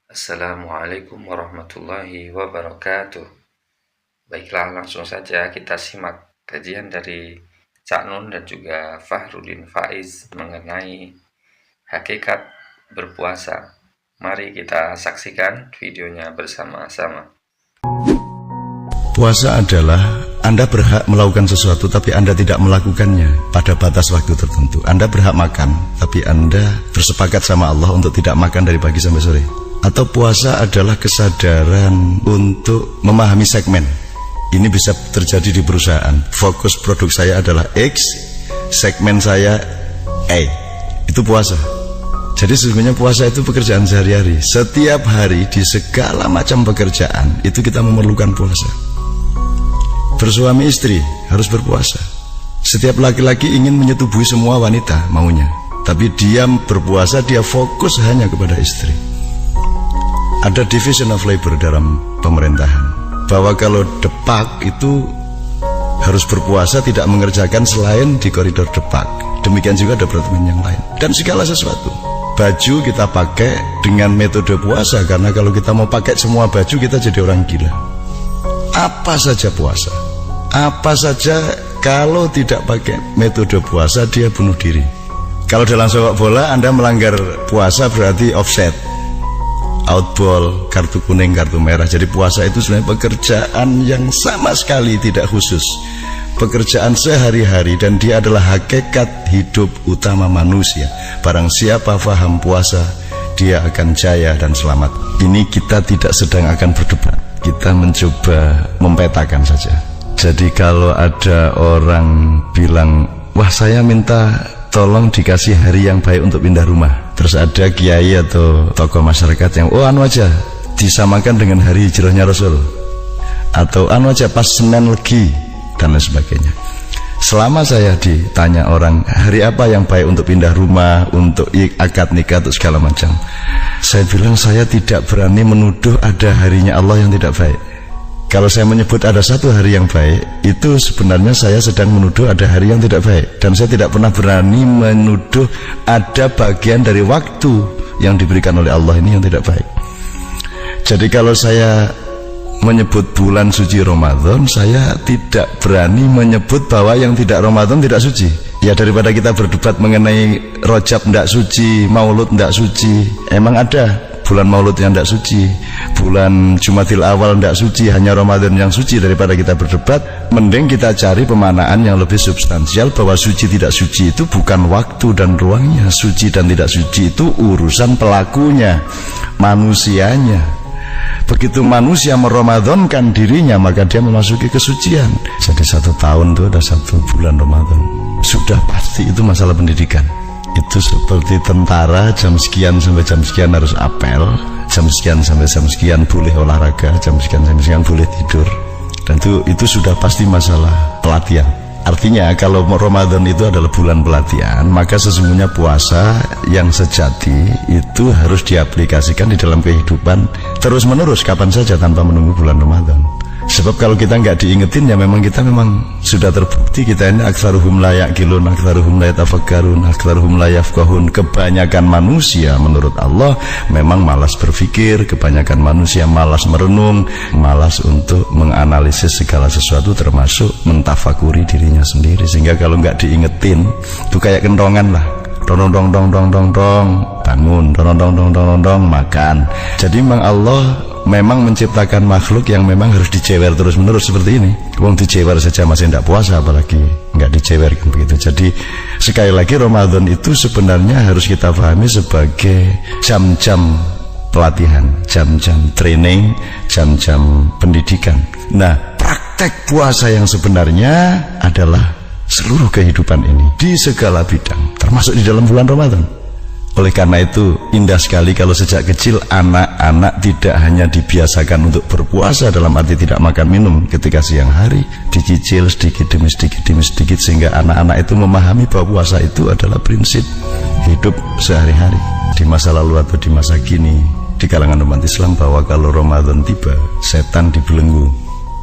Assalamualaikum warahmatullahi wabarakatuh. Baiklah, langsung saja kita simak kajian dari Cak Nun dan juga Fahrudin Faiz mengenai hakikat berpuasa. Mari kita saksikan videonya bersama-sama. Puasa adalah Anda berhak melakukan sesuatu tapi Anda tidak melakukannya pada batas waktu tertentu. Anda berhak makan tapi Anda bersepakat sama Allah untuk tidak makan dari pagi sampai sore. Atau puasa adalah kesadaran untuk memahami segmen. Ini bisa terjadi di perusahaan. Fokus produk saya adalah X, segmen saya A. Itu puasa. Jadi sesungguhnya puasa itu pekerjaan sehari-hari. Setiap hari di segala macam pekerjaan itu kita memerlukan puasa. Bersuami istri harus berpuasa. Setiap laki-laki ingin menyetubuhi semua wanita maunya, tapi dia berpuasa, dia fokus hanya kepada istri. Ada division of labor dalam pemerintahan, bahwa kalau depak itu harus berpuasa, tidak mengerjakan selain di koridor depak. Demikian juga departemen yang lain. Dan segala sesuatu, baju kita pakai dengan metode puasa, karena kalau kita mau pakai semua baju kita jadi orang gila. Apa saja puasa, apa saja kalau tidak pakai metode puasa dia bunuh diri. Kalau dalam sepak bola Anda melanggar puasa berarti offset, outball, kartu kuning, kartu merah. Jadi puasa itu sebenarnya pekerjaan yang sama sekali tidak khusus, pekerjaan sehari-hari, dan dia adalah hakikat hidup utama manusia. Barang siapa faham puasa, dia akan jaya dan selamat. Ini kita tidak sedang akan berdebat, kita mencoba mempetakan saja. Jadi kalau ada orang bilang, wah saya minta tolong dikasih hari yang baik untuk pindah rumah, terus ada kiai atau tokoh masyarakat yang anu aja disamakan dengan hari hijrahnya Rasul, atau anu aja pas Senin Legi dan lain sebagainya. Selama saya ditanya orang hari apa yang baik untuk pindah rumah, untuk akad nikah, untuk segala macam, saya bilang saya tidak berani menuduh ada harinya Allah yang tidak baik. Kalau saya menyebut ada satu hari yang baik, itu sebenarnya saya sedang menuduh ada hari yang tidak baik. Dan saya tidak pernah berani menuduh ada bagian dari waktu yang diberikan oleh Allah ini yang tidak baik. Jadi kalau saya menyebut bulan suci Ramadan, saya tidak berani menyebut bahwa yang tidak Ramadan tidak suci. Ya daripada kita berdebat mengenai Rajab tidak suci, Maulud tidak suci. Emang ada bulan Maulud yang tidak suci, bulan Jumadil Awal tidak suci, hanya Ramadan yang suci. Daripada kita berdebat, mending kita cari pemanaan yang lebih substansial, bahwa suci tidak suci itu bukan waktu dan ruangnya. Suci dan tidak suci itu urusan pelakunya, manusianya. Begitu manusia meramadankan dirinya, maka dia memasuki kesucian. Jadi 1 tahun itu ada 1 bulan Ramadan. Sudah pasti itu masalah pendidikan. Itu seperti tentara, jam sekian sampai jam sekian harus apel, jam sekian sampai jam sekian boleh olahraga, jam sekian sampai sekian boleh tidur. Dan itu sudah pasti masalah pelatihan. Artinya kalau Ramadan itu adalah bulan pelatihan, maka sesungguhnya puasa yang sejati itu harus diaplikasikan di dalam kehidupan terus menerus, kapan saja tanpa menunggu bulan Ramadan. Sebab kalau kita nggak diingetin, ya memang kita memang sudah terbukti kita ini aktsaruhum la ya'qilun, aktsaruhum la yatafakkarun, aktsaruhum la yafqahun. Kebanyakan manusia menurut Allah memang malas berpikir, kebanyakan manusia malas merenung, malas untuk menganalisis segala sesuatu, termasuk mentafakuri dirinya sendiri. Sehingga kalau nggak diingetin, itu kayak kentongan lah. Dong dong dong dong dong dong, bangun, dong dong dong dong dong, makan. Jadi memang Allah memang menciptakan makhluk yang memang harus dicewer terus menerus seperti ini. Wong dicewer saja masih tidak puasa, apalagi nggak dicewer kan begitu. Jadi sekali lagi Ramadan itu sebenarnya harus kita pahami sebagai jam-jam pelatihan, jam-jam training, jam-jam pendidikan. Nah, praktek puasa yang sebenarnya adalah seluruh kehidupan ini di segala bidang, termasuk di dalam bulan Ramadan. Oleh karena itu indah sekali kalau sejak kecil anak-anak tidak hanya dibiasakan untuk berpuasa dalam arti tidak makan minum ketika siang hari, dicicil sedikit demi sedikit demi sedikit, sehingga anak-anak itu memahami bahwa puasa itu adalah prinsip hidup sehari-hari di masa lalu atau di masa kini. Di kalangan umat Islam bahwa kalau Ramadan tiba, setan dibelenggu.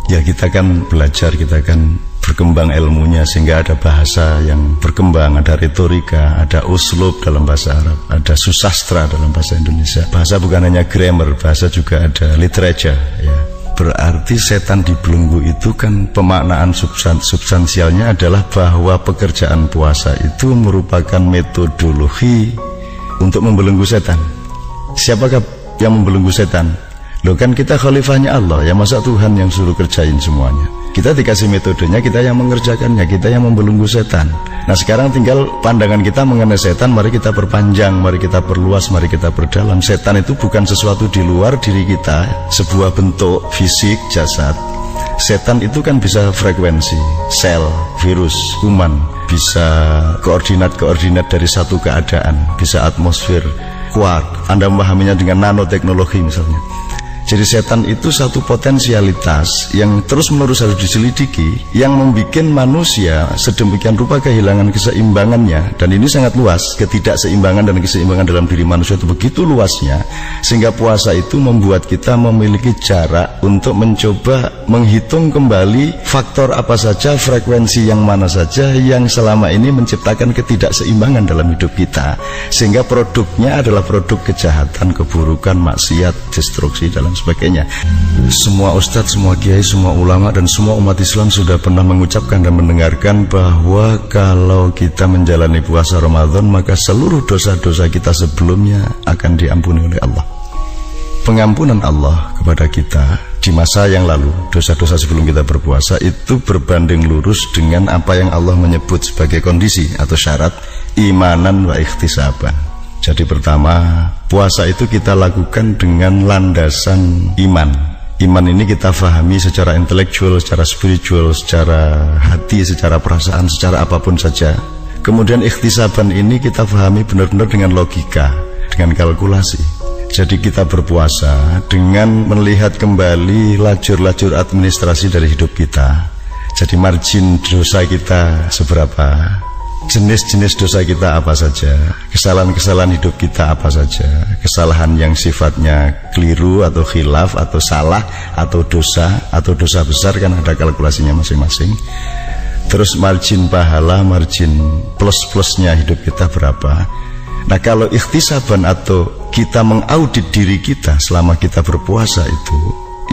Ya kita kan belajar, kita kan berkembang ilmunya sehingga ada bahasa yang berkembang, ada retorika, ada uslub dalam bahasa Arab, ada susastra dalam bahasa Indonesia. Bahasa bukan hanya grammar, bahasa juga ada literature ya. Berarti setan dibelenggu itu kan pemaknaan substansialnya adalah bahwa pekerjaan puasa itu merupakan metodologi untuk membelenggu setan. Siapakah yang membelenggu setan? Loh kan kita khalifahnya Allah ya, masa Tuhan yang suruh kerjain semuanya? Kita dikasih metodenya, kita yang mengerjakannya, kita yang membelenggu setan. Nah sekarang tinggal pandangan kita mengenai setan, mari kita perpanjang, mari kita perluas, mari kita perdalam. Setan itu bukan sesuatu di luar diri kita, sebuah bentuk fisik, jasad. Setan itu kan bisa frekuensi, sel, virus, kuman, bisa koordinat-koordinat dari satu keadaan, bisa atmosfer, kuat. Anda memahaminya dengan nanoteknologi misalnya. Jadi setan itu satu potensialitas yang terus-menerus harus diselidiki, yang membuat manusia sedemikian rupa kehilangan keseimbangannya. Dan ini sangat luas, ketidakseimbangan dan keseimbangan dalam diri manusia itu begitu luasnya, sehingga puasa itu membuat kita memiliki jarak untuk mencoba menghitung kembali faktor apa saja, frekuensi yang mana saja yang selama ini menciptakan ketidakseimbangan dalam hidup kita, sehingga produknya adalah produk kejahatan, keburukan, maksiat, destruksi dalam sebagainya. Semua ustadz, semua kiai, semua ulama dan semua umat Islam sudah pernah mengucapkan dan mendengarkan bahwa kalau kita menjalani puasa Ramadan maka seluruh dosa-dosa kita sebelumnya akan diampuni oleh Allah. Pengampunan Allah kepada kita di masa yang lalu, dosa-dosa sebelum kita berpuasa itu berbanding lurus dengan apa yang Allah menyebut sebagai kondisi atau syarat imanan wa ikhtisaban. Jadi pertama, puasa itu kita lakukan dengan landasan iman. Iman ini kita fahami secara intelektual, secara spiritual, secara hati, secara perasaan, secara apapun saja. Kemudian ikhtisaban ini kita fahami benar-benar dengan logika, dengan kalkulasi. Jadi kita berpuasa dengan melihat kembali lajur-lajur administrasi dari hidup kita. Jadi margin dosa kita seberapa, jenis-jenis dosa kita apa saja, kesalahan-kesalahan hidup kita apa saja, kesalahan yang sifatnya keliru atau khilaf atau salah atau dosa besar kan ada kalkulasinya masing-masing. Terus margin pahala, margin plus-plusnya hidup kita berapa. Nah kalau ikhtisaban atau kita mengaudit diri kita selama kita berpuasa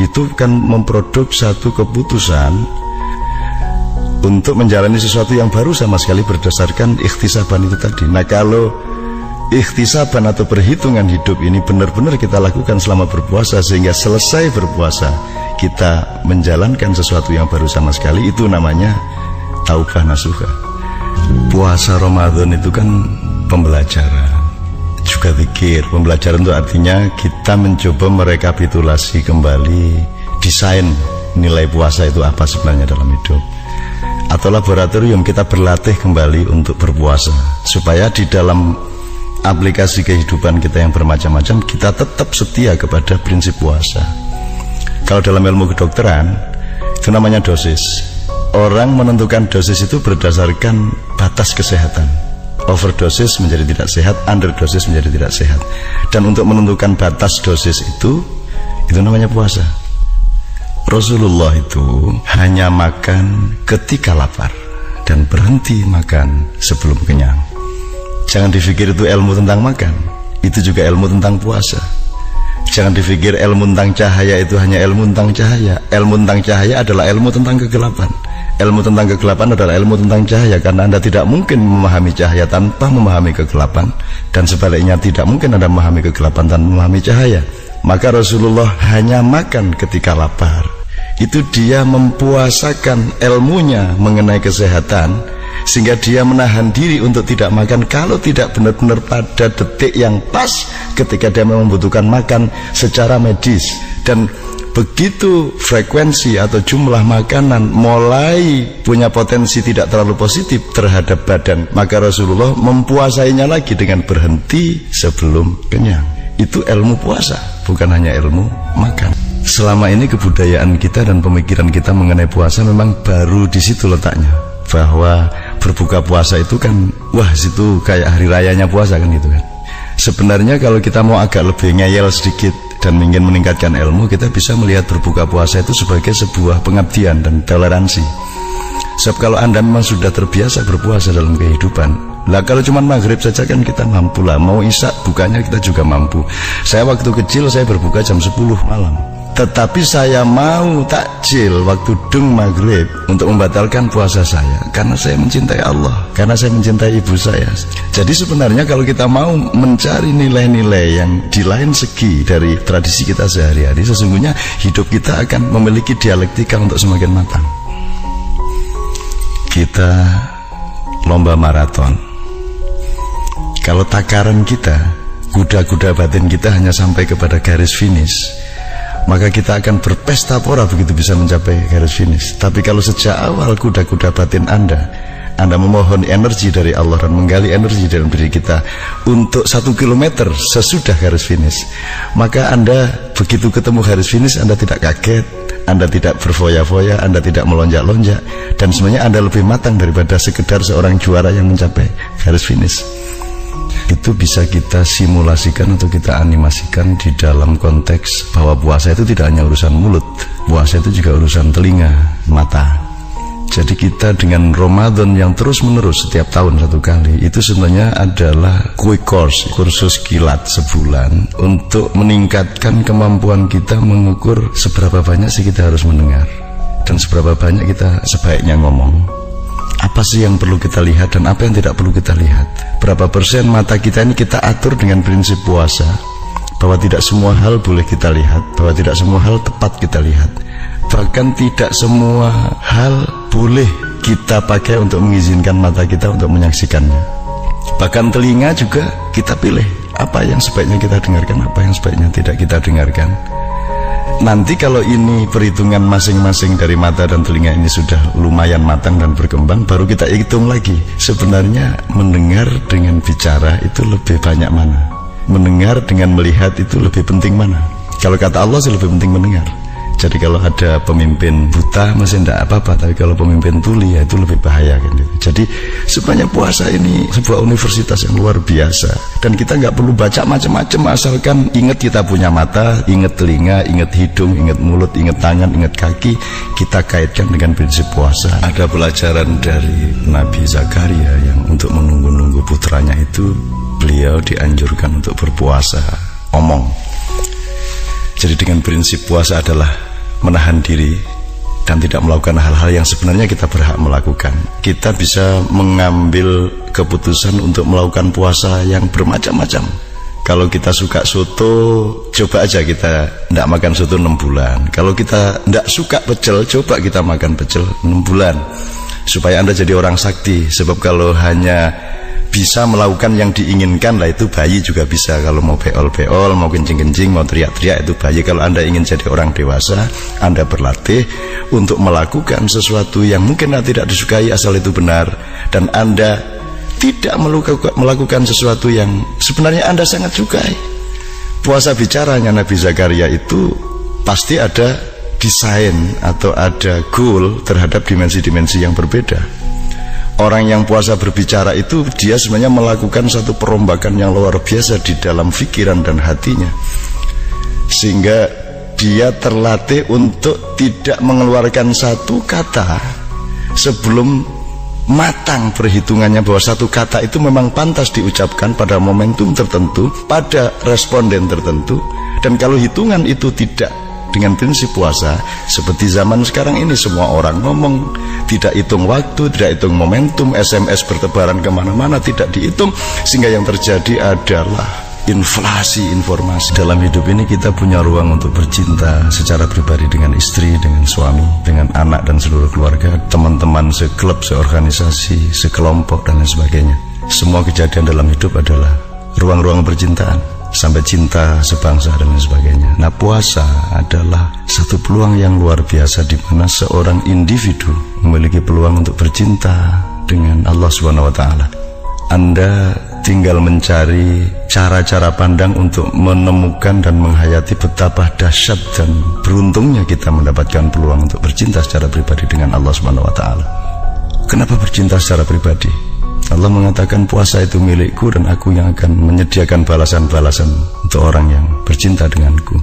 itu kan memproduk satu keputusan untuk menjalani sesuatu yang baru sama sekali berdasarkan ikhtisaban itu tadi. Nah kalau ikhtisaban atau perhitungan hidup ini benar-benar kita lakukan selama berpuasa, sehingga selesai berpuasa kita menjalankan sesuatu yang baru sama sekali, itu namanya taubah nasuha. Puasa Ramadan itu kan pembelajaran, juga zikir. Pembelajaran itu artinya kita mencoba merekapitulasi kembali desain nilai puasa itu apa sebenarnya dalam hidup. Atau laboratorium, kita berlatih kembali untuk berpuasa supaya di dalam aplikasi kehidupan kita yang bermacam-macam kita tetap setia kepada prinsip puasa. Kalau dalam ilmu kedokteran itu namanya dosis. Orang menentukan dosis itu berdasarkan batas kesehatan. Overdosis menjadi tidak sehat, underdosis menjadi tidak sehat. Dan untuk menentukan batas dosis itu namanya puasa. Rasulullah itu hanya makan ketika lapar dan berhenti makan sebelum kenyang. Jangan dipikir itu ilmu tentang makan, itu juga ilmu tentang puasa. Jangan dipikir ilmu tentang cahaya itu hanya ilmu tentang cahaya. Ilmu tentang cahaya adalah ilmu tentang kegelapan. Ilmu tentang kegelapan adalah ilmu tentang cahaya, karena Anda tidak mungkin memahami cahaya tanpa memahami kegelapan, dan sebaliknya tidak mungkin Anda memahami kegelapan tanpa memahami cahaya. Maka Rasulullah hanya makan ketika lapar. Itu dia mempuasakan ilmunya mengenai kesehatan, sehingga dia menahan diri untuk tidak makan kalau tidak benar-benar pada detik yang pas ketika dia membutuhkan makan secara medis. Dan begitu frekuensi atau jumlah makanan mulai punya potensi tidak terlalu positif terhadap badan, maka Rasulullah mempuasainya lagi dengan berhenti sebelum kenyang. Itu ilmu puasa, bukan hanya ilmu makan. Selama ini kebudayaan kita dan pemikiran kita mengenai puasa memang baru di situ letaknya, bahwa berbuka puasa itu kan wah situ kayak hari rayanya puasa kan gitu kan. Sebenarnya kalau kita mau agak lebih ngeyel sedikit dan ingin meningkatkan ilmu, kita bisa melihat berbuka puasa itu sebagai sebuah pengabdian dan toleransi. Sebab kalau Anda memang sudah terbiasa berpuasa dalam kehidupan, lah kalau cuma maghrib saja kan kita mampu lah. Mau isya bukanya kita juga mampu. Saya waktu kecil saya berbuka jam 10 malam. Tetapi saya mau takjil waktu dung maghrib untuk membatalkan puasa saya, karena saya mencintai Allah, karena saya mencintai ibu saya. Jadi sebenarnya kalau kita mau mencari nilai-nilai yang di lain segi dari tradisi kita sehari-hari, sesungguhnya hidup kita akan memiliki dialektika untuk semakin matang. Kita lomba maraton. Kalau takaran kita, kuda-kuda batin kita hanya sampai kepada garis finish, maka kita akan berpesta pora begitu bisa mencapai garis finish. Tapi kalau sejak awal kuda-kuda batin Anda memohon energi dari Allah dan menggali energi dalam diri kita untuk 1 kilometer sesudah garis finish, maka Anda begitu ketemu garis finish, Anda tidak kaget, Anda tidak berfoya-foya, Anda tidak melonjak-lonjak, dan sebenarnya Anda lebih matang daripada sekedar seorang juara yang mencapai garis finish. Itu bisa kita simulasikan atau kita animasikan di dalam konteks bahwa puasa itu tidak hanya urusan mulut, puasa itu juga urusan telinga, mata. Jadi kita dengan Ramadan yang terus menerus setiap tahun 1 kali, itu sebenarnya adalah quick course, kursus kilat sebulan untuk meningkatkan kemampuan kita mengukur seberapa banyak sih kita harus mendengar dan seberapa banyak kita sebaiknya ngomong. Apa sih yang perlu kita lihat dan apa yang tidak perlu kita lihat? Berapa persen mata kita ini kita atur dengan prinsip puasa, bahwa tidak semua hal boleh kita lihat, bahwa tidak semua hal tepat kita lihat, bahkan tidak semua hal boleh kita pakai untuk mengizinkan mata kita untuk menyaksikannya. Bahkan telinga juga kita pilih apa yang sebaiknya kita dengarkan, apa yang sebaiknya tidak kita dengarkan. Nanti kalau ini perhitungan masing-masing dari mata dan telinga ini sudah lumayan matang dan berkembang, baru kita hitung lagi sebenarnya mendengar dengan bicara itu lebih banyak mana, mendengar dengan melihat itu lebih penting mana. Kalau kata Allah sih lebih penting mendengar. Jadi kalau ada pemimpin buta masih tidak apa-apa, tapi kalau pemimpin tuli ya itu lebih bahaya kan gitu. Jadi sebenarnya puasa ini sebuah universitas yang luar biasa, dan kita nggak perlu baca macam-macam, asalkan ingat kita punya mata, ingat telinga, ingat hidung, ingat mulut, ingat tangan, ingat kaki, kita kaitkan dengan prinsip puasa. Ada pelajaran dari Nabi Zakaria yang untuk menunggu-nunggu putranya itu beliau dianjurkan untuk berpuasa omong. Jadi dengan prinsip puasa adalah menahan diri dan tidak melakukan hal-hal yang sebenarnya kita berhak melakukan. Kita bisa mengambil keputusan untuk melakukan puasa yang bermacam-macam. Kalau kita suka soto, coba aja kita tidak makan soto 6 bulan. Kalau kita tidak suka pecel, coba kita makan pecel 6 bulan. Supaya Anda jadi orang sakti. Sebab kalau hanya bisa melakukan yang diinginkan lah, itu bayi juga bisa. Kalau mau beol-beol, mau kencing-kencing, mau teriak-teriak, itu bayi. Kalau Anda ingin jadi orang dewasa, Anda berlatih untuk melakukan sesuatu yang mungkin tidak disukai asal itu benar, dan Anda tidak melakukan sesuatu yang sebenarnya Anda sangat sukai. Puasa bicaranya Nabi Zakaria itu pasti ada desain atau ada goal terhadap dimensi-dimensi yang berbeda. Orang yang puasa berbicara itu dia sebenarnya melakukan satu perombakan yang luar biasa di dalam pikiran dan hatinya, sehingga dia terlatih untuk tidak mengeluarkan satu kata sebelum matang perhitungannya bahwa satu kata itu memang pantas diucapkan pada momentum tertentu, pada responden tertentu. Dan kalau hitungan itu tidak dengan prinsip puasa, seperti zaman sekarang ini semua orang ngomong, tidak hitung waktu, tidak hitung momentum, SMS bertebaran kemana-mana, tidak dihitung, sehingga yang terjadi adalah inflasi informasi. Dalam hidup ini kita punya ruang untuk bercinta secara pribadi dengan istri, dengan suami, dengan anak dan seluruh keluarga, teman-teman seklub, seorganisasi, sekelompok dan lain sebagainya. Semua kejadian dalam hidup adalah ruang-ruang percintaan, sampai cinta sebangsa dan lain sebagainya. Nah, puasa adalah satu peluang yang luar biasa di mana seorang individu memiliki peluang untuk bercinta dengan Allah Subhanahu wa taala. Anda tinggal mencari cara-cara pandang untuk menemukan dan menghayati betapa dahsyat dan beruntungnya kita mendapatkan peluang untuk bercinta secara pribadi dengan Allah Subhanahu wa taala. Kenapa bercinta secara pribadi? Allah mengatakan puasa itu milikku dan aku yang akan menyediakan balasan-balasan untuk orang yang bercinta denganku.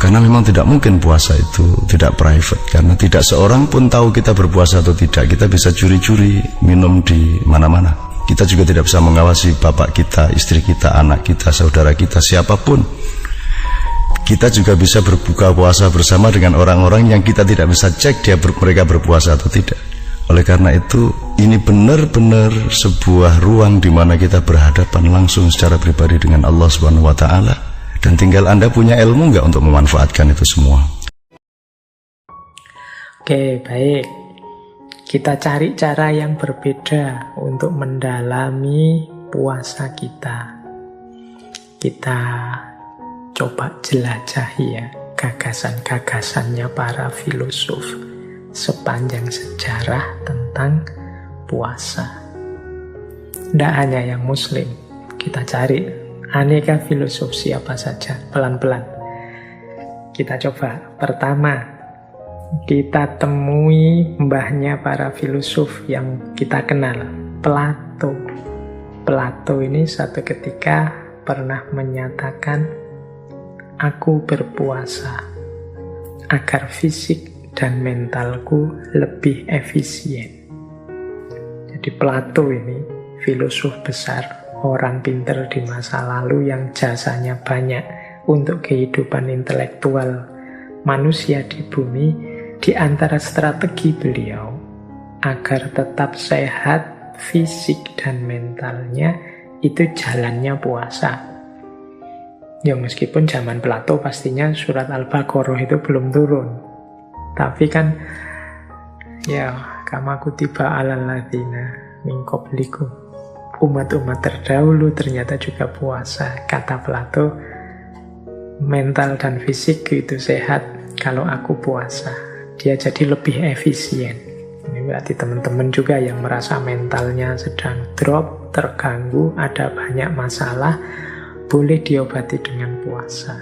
Karena memang tidak mungkin puasa itu tidak private, karena tidak seorang pun tahu kita berpuasa atau tidak. Kita bisa curi-curi minum di mana-mana. Kita juga tidak bisa mengawasi bapak kita, istri kita, anak kita, saudara kita, siapapun. Kita juga bisa berbuka puasa bersama dengan orang-orang yang kita tidak bisa cek mereka berpuasa atau tidak. Oleh karena itu, ini benar-benar sebuah ruang di mana kita berhadapan langsung secara pribadi dengan Allah Subhanahu wa Ta'ala. Dan tinggal Anda punya ilmu nggak untuk memanfaatkan itu semua. Oke, baik. Kita cari cara yang berbeda untuk mendalami puasa kita. Kita coba jelajahi ya gagasan-gagasannya para filosof sepanjang sejarah tentang puasa. Tidak hanya yang muslim, kita cari aneka filosof siapa saja, pelan-pelan. Kita coba. Pertama, kita temui mbahnya para filosof yang kita kenal, Plato. Plato ini suatu ketika pernah menyatakan, aku berpuasa agar fisik dan mentalku lebih efisien. Jadi Plato ini filosof besar, orang pinter di masa lalu yang jasanya banyak untuk kehidupan intelektual manusia di bumi. Di antara strategi beliau agar tetap sehat fisik dan mentalnya itu jalannya puasa. Ya meskipun zaman Plato pastinya surat Al-Baqarah itu belum turun, tapi kan ya kama kutiba alal ladzina min qablikum, umat-umat terdahulu ternyata juga puasa. Kata Plato, mental dan fisik itu sehat kalau aku puasa. Dia jadi lebih efisien. Ini berarti teman-teman juga yang merasa mentalnya sedang drop, terganggu, ada banyak masalah, boleh diobati dengan puasa.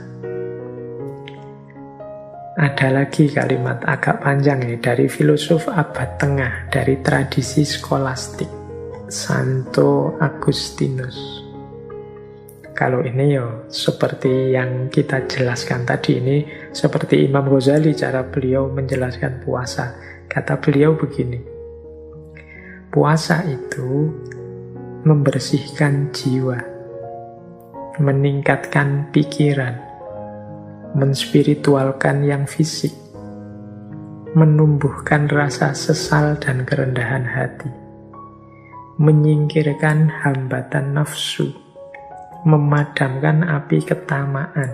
Ada lagi kalimat agak panjang ini dari filosof abad tengah, dari tradisi skolastik, Santo Agustinus. Kalau ini ya seperti yang kita jelaskan tadi, ini seperti Imam Ghazali cara beliau menjelaskan puasa. Kata beliau begini, puasa itu membersihkan jiwa, meningkatkan pikiran, menspiritualkan yang fisik, menumbuhkan rasa sesal dan kerendahan hati, menyingkirkan hambatan nafsu, memadamkan api ketamaan,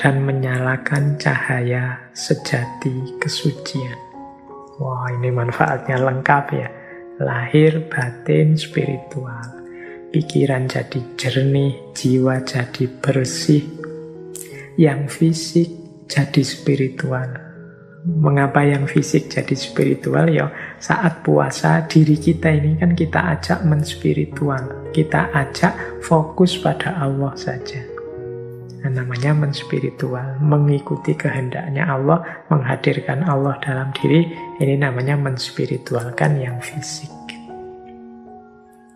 dan menyalakan cahaya sejati kesucian. Wah, ini manfaatnya lengkap ya. Lahir, batin, spiritual. Pikiran jadi jernih, jiwa jadi bersih. Yang fisik jadi spiritual. Mengapa yang fisik jadi spiritual? Ya, saat puasa diri kita ini kan kita ajak menspiritual. Kita ajak fokus pada Allah saja. Nah, namanya menspiritual, mengikuti kehendaknya Allah, menghadirkan Allah dalam diri. Ini namanya menspiritualkan yang fisik.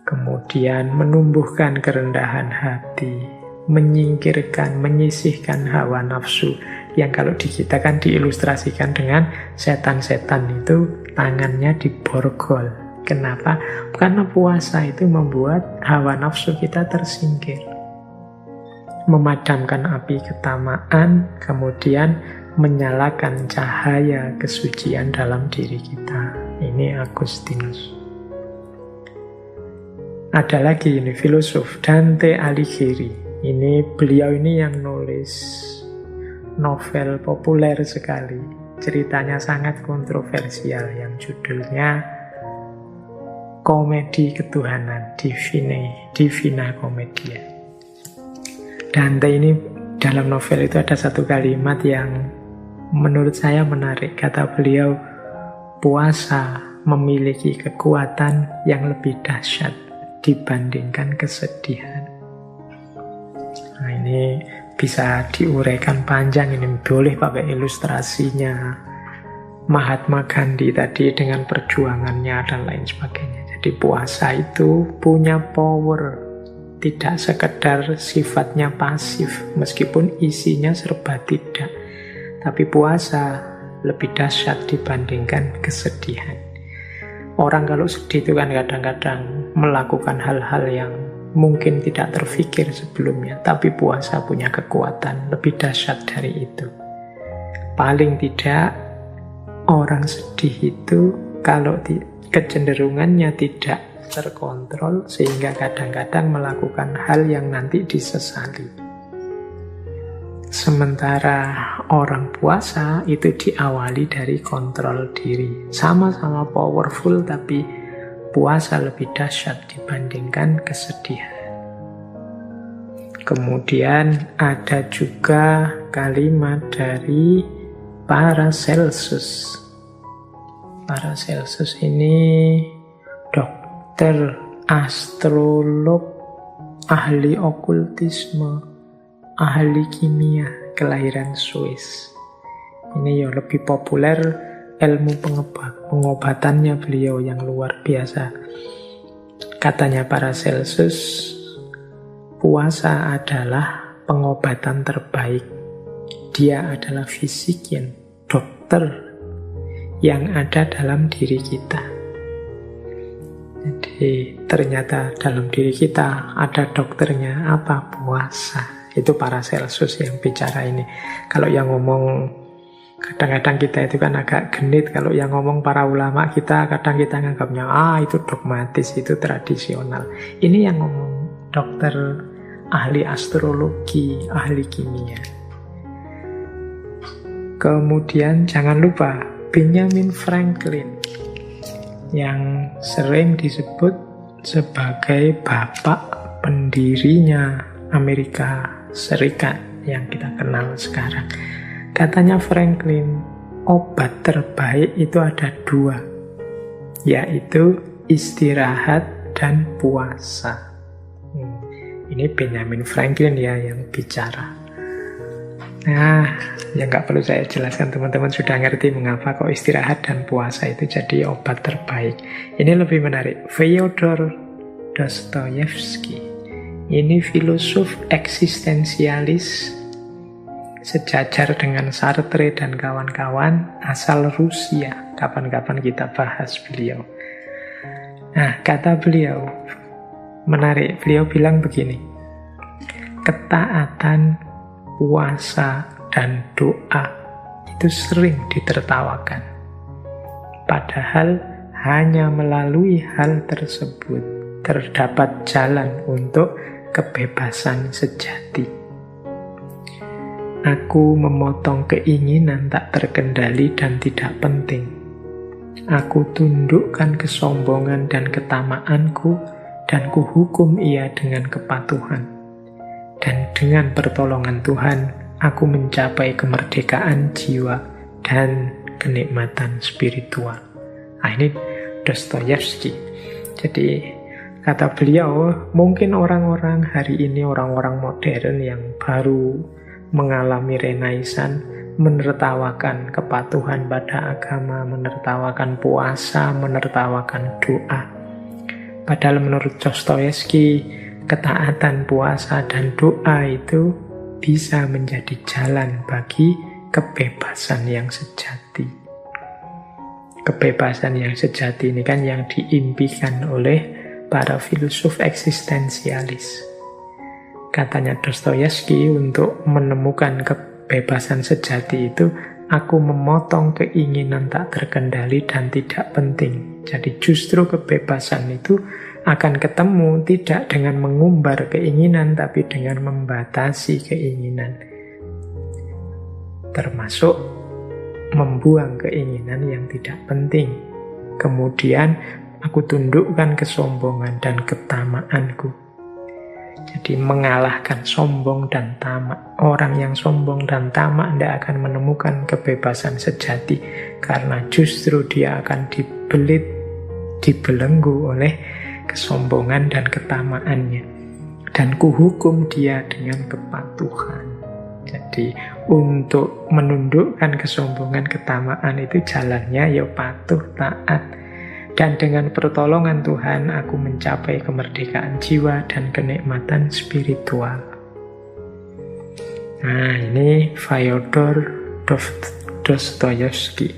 Kemudian menumbuhkan kerendahan hati, menyingkirkan, menyisihkan hawa nafsu, yang kalau di kita kan diilustrasikan dengan setan-setan itu tangannya diborgol. Kenapa? Karena puasa itu membuat hawa nafsu kita tersingkir. Memadamkan api ketamaan, kemudian menyalakan cahaya kesucian dalam diri kita. Ini Agustinus. Ada lagi ini filosof Dante Alighieri. Ini beliau ini yang nulis novel populer sekali. Ceritanya sangat kontroversial yang judulnya Komedi Ketuhanan, Divina Commedia. Dante ini dalam novel itu ada satu kalimat yang menurut saya menarik. Kata beliau, puasa memiliki kekuatan yang lebih dahsyat dibandingkan kesedihan. Nah, ini bisa diuraikan panjang, ini boleh pakai ilustrasinya Mahatma Gandhi tadi dengan perjuangannya dan lain sebagainya. Jadi puasa itu punya power, tidak sekedar sifatnya pasif, meskipun isinya serba tidak. Tapi puasa lebih dahsyat dibandingkan kesedihan. Orang kalau sedih itu kan kadang-kadang melakukan hal-hal yang mungkin tidak terfikir sebelumnya, tapi puasa punya kekuatan lebih dahsyat dari itu. Paling tidak orang sedih itu kalau kecenderungannya tidak terkontrol sehingga kadang-kadang melakukan hal yang nanti disesali. Sementara orang puasa itu diawali dari kontrol diri. Sama-sama powerful, tapi puasa lebih dahsyat dibandingkan kesedihan. Kemudian ada juga kalimat dari Paracelsus. Paracelsus ini dokter, astrolog, ahli okultisme, ahli kimia, kelahiran Swiss. Ini ya lebih populer ilmu pengobatannya beliau yang luar biasa. Katanya Paracelsus, puasa adalah pengobatan terbaik. Dia adalah fisikian, dokter yang ada dalam diri kita. Jadi ternyata dalam diri kita ada dokternya, apa? Puasa. Itu Paracelsus yang bicara ini. Kalau yang ngomong, kadang-kadang kita itu kan agak genit. Kalau yang ngomong para ulama kita, kadang kita nganggapnya, itu dogmatis, itu tradisional. Ini yang ngomong dokter, ahli astrologi, ahli kimia. Kemudian jangan lupa Benjamin Franklin, yang sering disebut sebagai bapak pendirinya Amerika Serikat yang kita kenal sekarang. Katanya Franklin, obat terbaik itu ada 2, yaitu istirahat dan puasa. Ini Benjamin Franklin ya yang bicara. Nah, ya nggak perlu saya jelaskan, teman-teman sudah ngerti mengapa kok istirahat dan puasa itu jadi obat terbaik. Ini lebih menarik. Fyodor Dostoyevsky, ini filosof eksistensialis sejajar dengan Sartre dan kawan-kawan, asal Rusia. Kapan-kapan kita bahas beliau. Nah, kata beliau menarik. Beliau bilang begini, ketaatan, puasa, dan doa itu sering ditertawakan. Padahal hanya melalui hal tersebut terdapat jalan untuk kebebasan sejati. Aku memotong keinginan tak terkendali dan tidak penting. Aku tundukkan kesombongan dan ketamaanku, dan kuhukum ia dengan kepatuhan. Dan dengan pertolongan Tuhan, aku mencapai kemerdekaan jiwa dan kenikmatan spiritual. Nah, ini Dostoyevsky. Jadi kata beliau, mungkin orang-orang hari ini, orang-orang modern yang baru mengalami renaisan, menertawakan kepatuhan pada agama, menertawakan puasa, menertawakan doa. Padahal menurut Dostoyevsky, ketaatan, puasa, dan doa itu bisa menjadi jalan bagi kebebasan yang sejati. Kebebasan yang sejati ini kan yang diimpikan oleh para filsuf eksistensialis. Katanya Dostoyevsky, untuk menemukan kebebasan sejati itu, aku memotong keinginan tak terkendali dan tidak penting. Jadi justru kebebasan itu akan ketemu tidak dengan mengumbar keinginan, tapi dengan membatasi keinginan. Termasuk membuang keinginan yang tidak penting. Kemudian aku tundukkan kesombongan dan ketamaanku. Jadi mengalahkan sombong dan tamak. Orang yang sombong dan tamak tidak akan menemukan kebebasan sejati, karena justru dia akan dibelenggu oleh kesombongan dan ketamaannya. Dan kuhukum dia dengan kepatuhan. Jadi untuk menundukkan kesombongan, ketamaan itu jalannya ya patuh, taat. Dan dengan pertolongan Tuhan, aku mencapai kemerdekaan jiwa dan kenikmatan spiritual. Nah, ini Fyodor Dostoyevsky.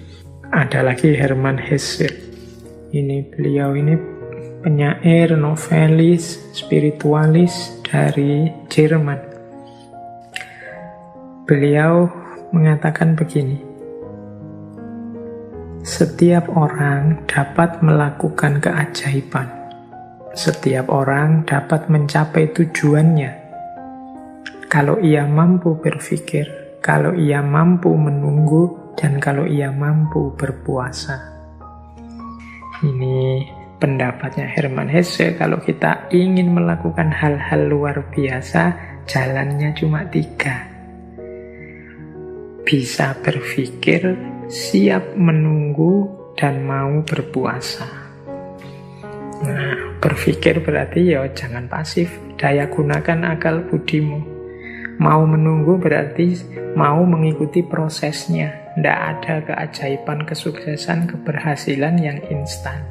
Ada lagi Hermann Hesse. Beliau ini penyair, novelis, spiritualis dari Jerman. Beliau mengatakan begini, setiap orang dapat melakukan keajaiban. Setiap orang dapat mencapai tujuannya. Kalau ia mampu berpikir, kalau ia mampu menunggu, dan kalau ia mampu berpuasa. Ini pendapatnya Hermann Hesse. Kalau kita ingin melakukan hal-hal luar biasa, jalannya cuma 3. Bisa berpikir, siap menunggu, dan mau berpuasa. Nah, berpikir berarti ya jangan pasif, daya gunakan akal budimu. Mau menunggu berarti mau mengikuti prosesnya. Tidak ada keajaiban, kesuksesan, keberhasilan yang instan.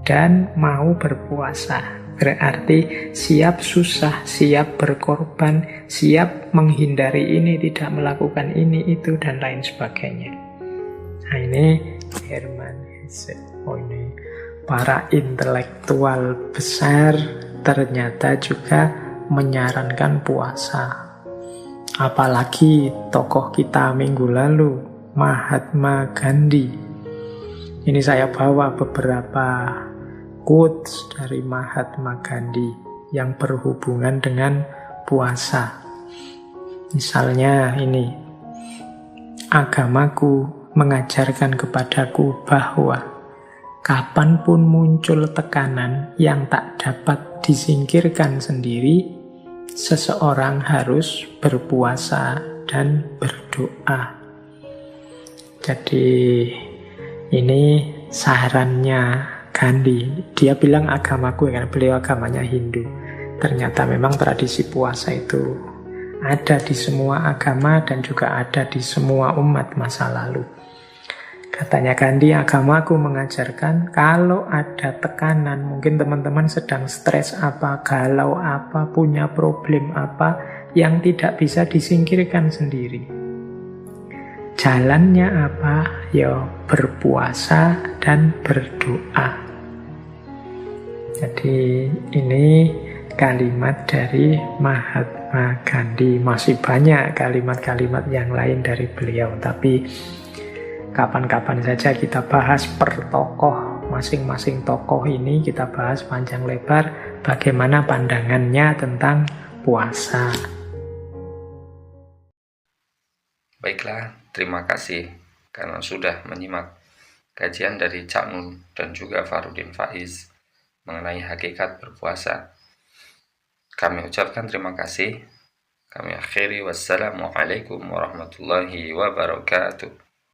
Dan mau berpuasa berarti siap susah, siap berkorban, siap menghindari ini, tidak melakukan ini, itu, dan lain sebagainya. Nah, ini Hermann Hesse. Ini para intelektual besar ternyata juga menyarankan puasa. Apalagi tokoh kita minggu lalu, Mahatma Gandhi. Ini saya bawa beberapa quotes dari Mahatma Gandhi yang berhubungan dengan puasa. Misalnya ini, agamaku mengajarkan kepadaku bahwa kapanpun muncul tekanan yang tak dapat disingkirkan sendiri, seseorang harus berpuasa dan berdoa. Jadi ini sarannya Gandhi. Dia bilang agamaku, karena beliau agamanya Hindu. Ternyata memang tradisi puasa itu ada di semua agama dan juga ada di semua umat masa lalu. Katanya Gandhi, agamaku mengajarkan kalau ada tekanan, mungkin teman-teman sedang stres apa, galau apa, punya problem apa yang tidak bisa disingkirkan sendiri. Jalannya apa? Ya berpuasa dan berdoa. Jadi ini kalimat dari Mahatma Gandhi. Masih banyak kalimat-kalimat yang lain dari beliau, tapi kapan-kapan saja kita bahas per tokoh. Masing-masing tokoh ini kita bahas panjang lebar bagaimana pandangannya tentang puasa. Baiklah, terima kasih karena sudah menyimak kajian dari Cak Nun dan juga Fahrudin Faiz mengenai hakikat berpuasa. Kami ucapkan terima kasih. Kami akhiri, wassalamualaikum warahmatullahi wabarakatuh.